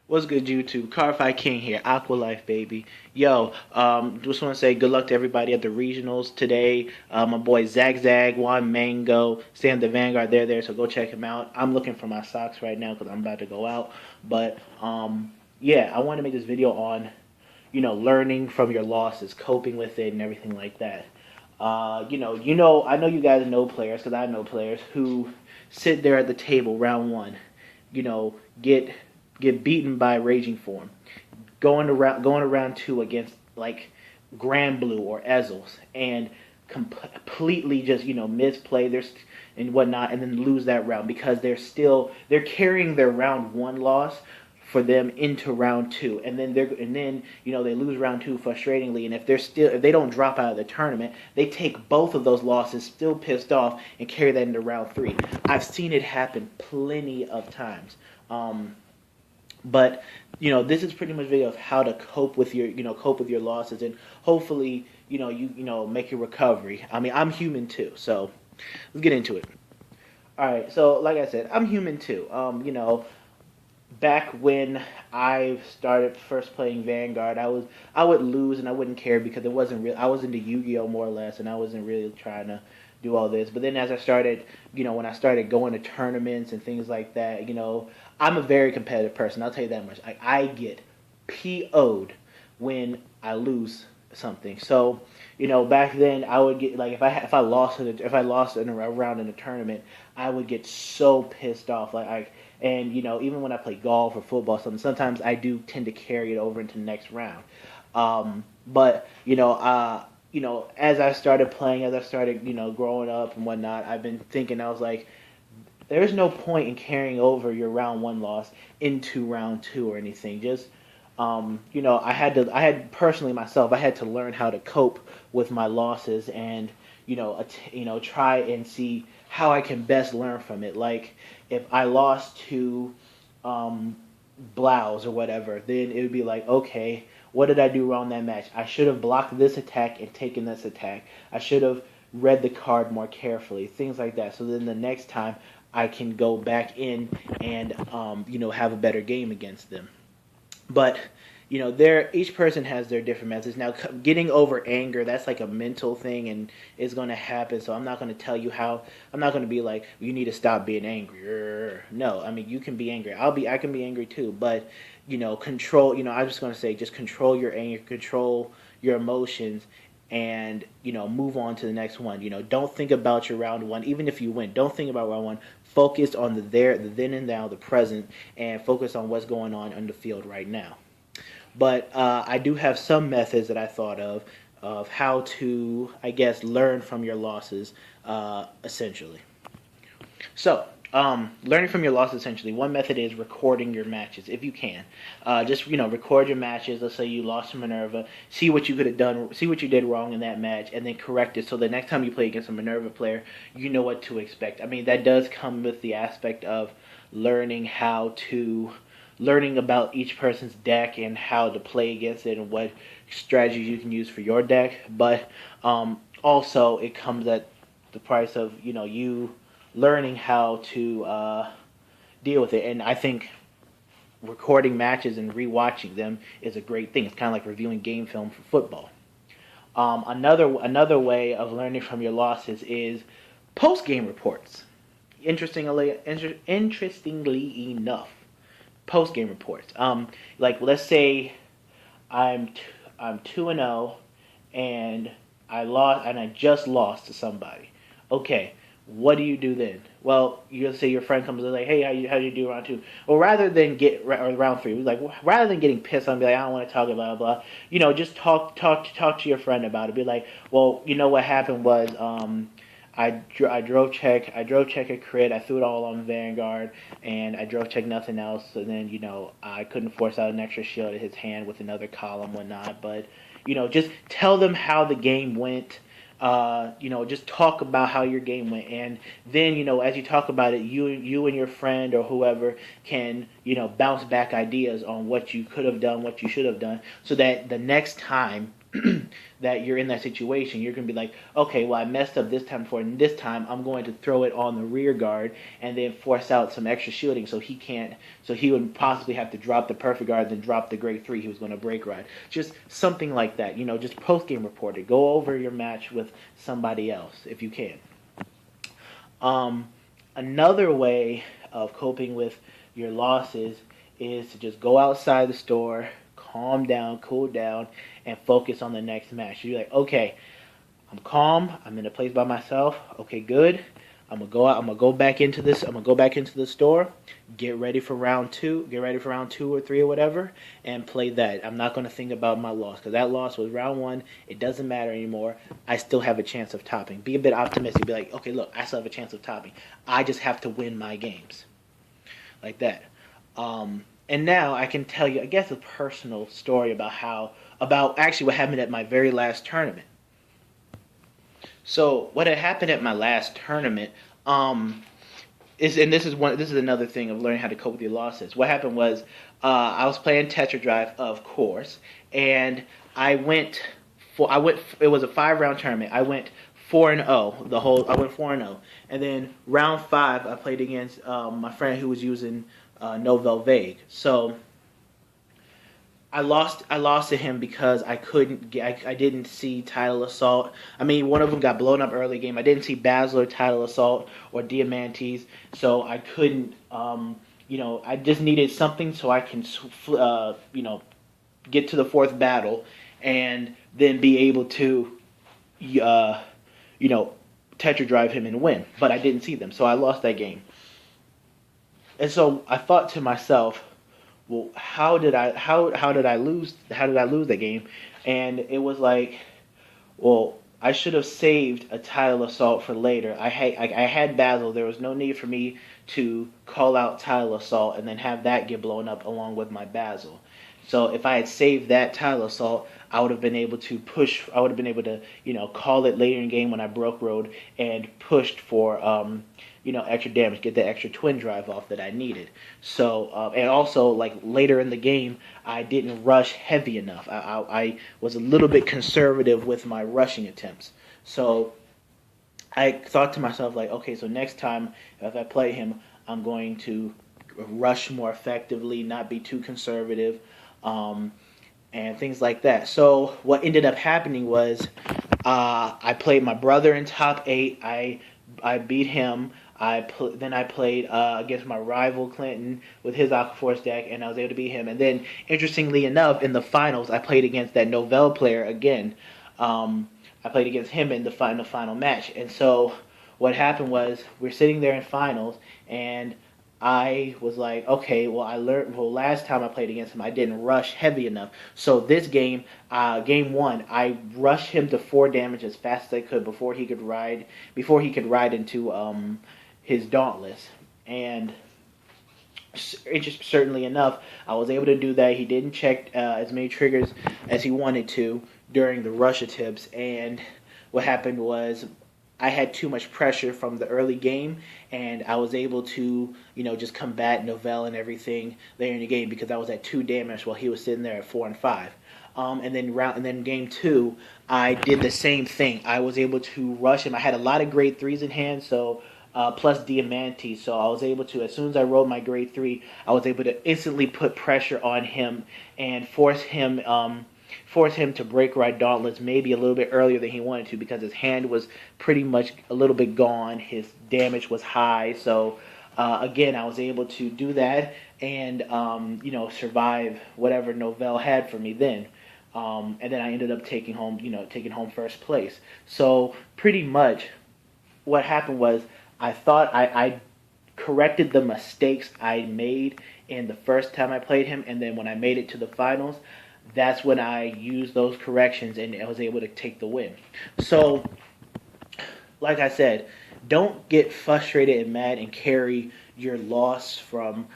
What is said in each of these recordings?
What's good, YouTube? Carfi King here, Aqua Life, baby. Yo, just want to say good luck to everybody at the regionals today. My boy Zag Zag, Juan Mango, Sam the Vanguard, they're there, so go check him out. I'm looking for my socks right now because I'm about to go out. But yeah, I want to make this video on, learning from your losses, coping with it, and everything like that. I know you guys know players because I know players who sit there at the table round one, you know, get get beaten by Raging Form, going around two against like Grand Blue or Ezzles, and completely just misplay their and whatnot, and then lose that round because they're carrying their round one loss for them into round two, and then they lose round two frustratingly, and if they don't drop out of the tournament, they take both of those losses still pissed off and carry that into round three. I've seen it happen plenty of times. But this is pretty much a video of how to cope with your losses, and hopefully you make your recovery. I mean, I'm human too, so let's get into it. All right, so like I said, I'm human too. Back when I started first playing Vanguard, I would lose and I wouldn't care because it wasn't real. I was into Yu-Gi-Oh more or less, and I wasn't really trying to do all this. But then as I started, when I started going to tournaments and things like that, I'm a very competitive person. I'll tell you that much. I get PO'd when I lose something. So, back then I would get like if I lost in a round in a tournament, I would get so pissed off. And even when I play golf or football, sometimes I do tend to carry it over into the next round. But as I started playing, as I started growing up and whatnot, I've been thinking, I was like, there's no point in carrying over your round one loss into round two or anything. Just I had personally myself, I had to learn how to cope with my losses, and try and see how I can best learn from it. Like if I lost to Blouse or whatever, then it would be like, okay, what did I do wrong that match? I should have blocked this attack and taken this attack. I should have read the card more carefully, things like that. So then the next time I can go back in and have a better game against them. But each person has their different methods. Now, getting over anger, that's like a mental thing, and it's going to happen. So I'm not going to tell you how. I'm not going to be like, you need to stop being angry. No, I mean, you can be angry. I can be angry too. But control. I'm just going to say, just control your anger, control your emotions, and move on to the next one. Don't think about your round one. Even if you win, don't think about round one. Focus on the then and now, the present, and focus on what's going on the field right now. But I do have some methods that I thought of how to, I guess, learn from your losses, essentially. So, learning from your losses, essentially, one method is recording your matches, if you can. Just, record your matches. Let's say you lost to Minerva. See what you could have done, see what you did wrong in that match, and then correct it so the next time you play against a Minerva player, you know what to expect. I mean, that does come with the aspect of learning about each person's deck and how to play against it and what strategies you can use for your deck. But also it comes at the price of you learning how to deal with it. And I think recording matches and rewatching them is a great thing. It's kind of like reviewing game film for football. Another way of learning from your losses is post game reports. Interestingly enough, post game reports. Like let's say I'm 2-0 and I just lost to somebody. Okay, what do you do then? Well, you say your friend comes and like, hey, how you do round two? Well, rather than round three, like rather than getting pissed on, be like, I don't want to talk about blah blah. Just talk to your friend about it. Be like, well, what happened was I drove check a crit. I threw it all on Vanguard, and I drove check nothing else. And then I couldn't force out an extra shield at his hand with another column, whatnot. But just tell them how the game went. Just talk about how your game went, and then as you talk about it, you and your friend or whoever can bounce back ideas on what you could have done, what you should have done, so that the next time that you're in that situation, you're going to be like, okay, well, I messed up this time before, and this time I'm going to throw it on the rear guard and then force out some extra shielding so he can't, so he would possibly have to drop the perfect guard, then drop the grade 3 he was going to break ride. Just something like that, just post game report it. Go over your match with somebody else if you can. Another way of coping with your losses is to just go outside the store, calm down, cool down, and focus on the next match. You're like, okay, I'm calm. I'm in a place by myself. Okay, good. I'm gonna go out. I'm gonna go back into this. I'm gonna go back into the store. Get ready for round 2. Get ready for round 2 or 3 or whatever, and play that. I'm not gonna think about my loss because that loss was round 1. It doesn't matter anymore. I still have a chance of topping. Be a bit optimistic. Be like, okay, look, I still have a chance of topping. I just have to win my games, like that. And now I can tell you, I guess, a personal story about actually what happened at my very last tournament. So what had happened at my last tournament this is another thing of learning how to cope with your losses. What happened was I was playing Tetra Drive, of course, and I went. It was a 5-round tournament. I went 4-0 I went 4-0, and then round 5 I played against my friend who was using Novel Vague. So I lost to him because I didn't see Tidal Assault. I mean, one of them got blown up early game. I didn't see Basler, Tidal Assault, or Diamantes, so I couldn't. I just needed something so I can, get to the 4th battle, and then be able to, Tetra Drive him and win. But I didn't see them, so I lost that game. And so I thought to myself, well, how did I lose that game? And it was like, well, I should have saved a Tidal Assault for later. I had Basil. There was no need for me to call out Tidal Assault and then have that get blown up along with my Basil. So if I had saved that Tidal Assault, I would have been able to push. I would have been able to, call it later in game when I broke road and pushed for, extra damage, get the extra twin drive off that I needed. So, and also, like, later in the game, I didn't rush heavy enough. I was a little bit conservative with my rushing attempts. So I thought to myself, like, okay, so next time if I play him, I'm going to rush more effectively, not be too conservative, and things like that. So what ended up happening was I played my brother in top 8. I beat him. Then I played against my rival Clinton with his Aquaforce deck, and I was able to beat him. And then, interestingly enough, in the finals, I played against that Novell player again. I played against him in the final match. And so what happened was we're sitting there in finals, and I was like, okay, well, last time I played against him, I didn't rush heavy enough. So this game, game 1, I rushed him to 4 damage as fast as I could before he could ride into his Dauntless. And certainly enough, I was able to do that. He didn't check as many triggers as he wanted to during the rush attempts. And what happened was I had too much pressure from the early game, and I was able to, just combat Novell and everything later in the game because I was at 2 damage while he was sitting there at 4 and 5. And then game 2, I did the same thing. I was able to rush him. I had a lot of grade 3s in hand, so plus Diamante, so I was able to, as soon as I rolled my grade 3, I was able to instantly put pressure on him and force him to break ride Dauntless maybe a little bit earlier than he wanted to because his hand was pretty much a little bit gone. His damage was high. So, again, I was able to do that and, survive whatever Novell had for me then. And then I ended up taking home first place. So pretty much what happened was I thought I corrected the mistakes I made in the first time I played him, and then when I made it to the finals, that's when I used those corrections and I was able to take the win. So, like I said, don't get frustrated and mad and carry your loss from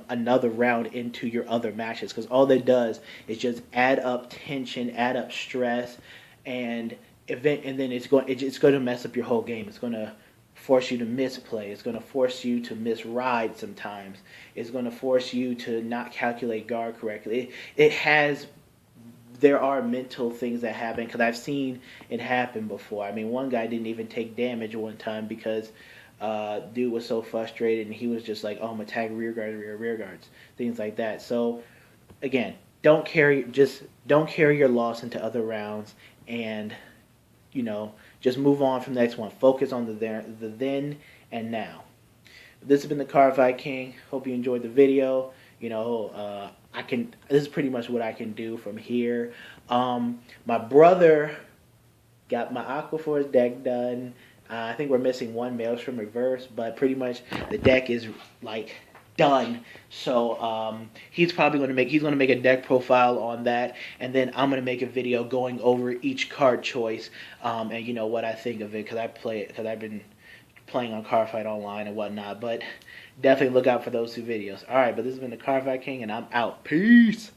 another round into your other matches, because all that does is just add up tension, add up stress, and then it's going to mess up your whole game. It's going to force you to misplay. It's going to force you to misride sometimes. It's going to force you to not calculate guard correctly. It has there are mental things that happen because I've seen it happen before. I mean, one guy didn't even take damage one time because dude was so frustrated and he was just like, "Oh, I'm gonna tag rear guards, rear guards," things like that. So again, don't carry your loss into other rounds, and you know just move on from the next one. Focus on the then and now. This has been the Car Fight King. Hope you enjoyed the video. This is pretty much what I can do from here. My brother got my Aquaforce deck done. I think we're missing one Maelstrom reverse, but pretty much the deck is like done. So he's gonna make a deck profile on that, and then I'm gonna make a video going over each card choice and what I think of it because I've been playing on Car Fight Online and whatnot. But definitely look out for those two videos. All right, but this has been the Car Fight King, and I'm out. Peace.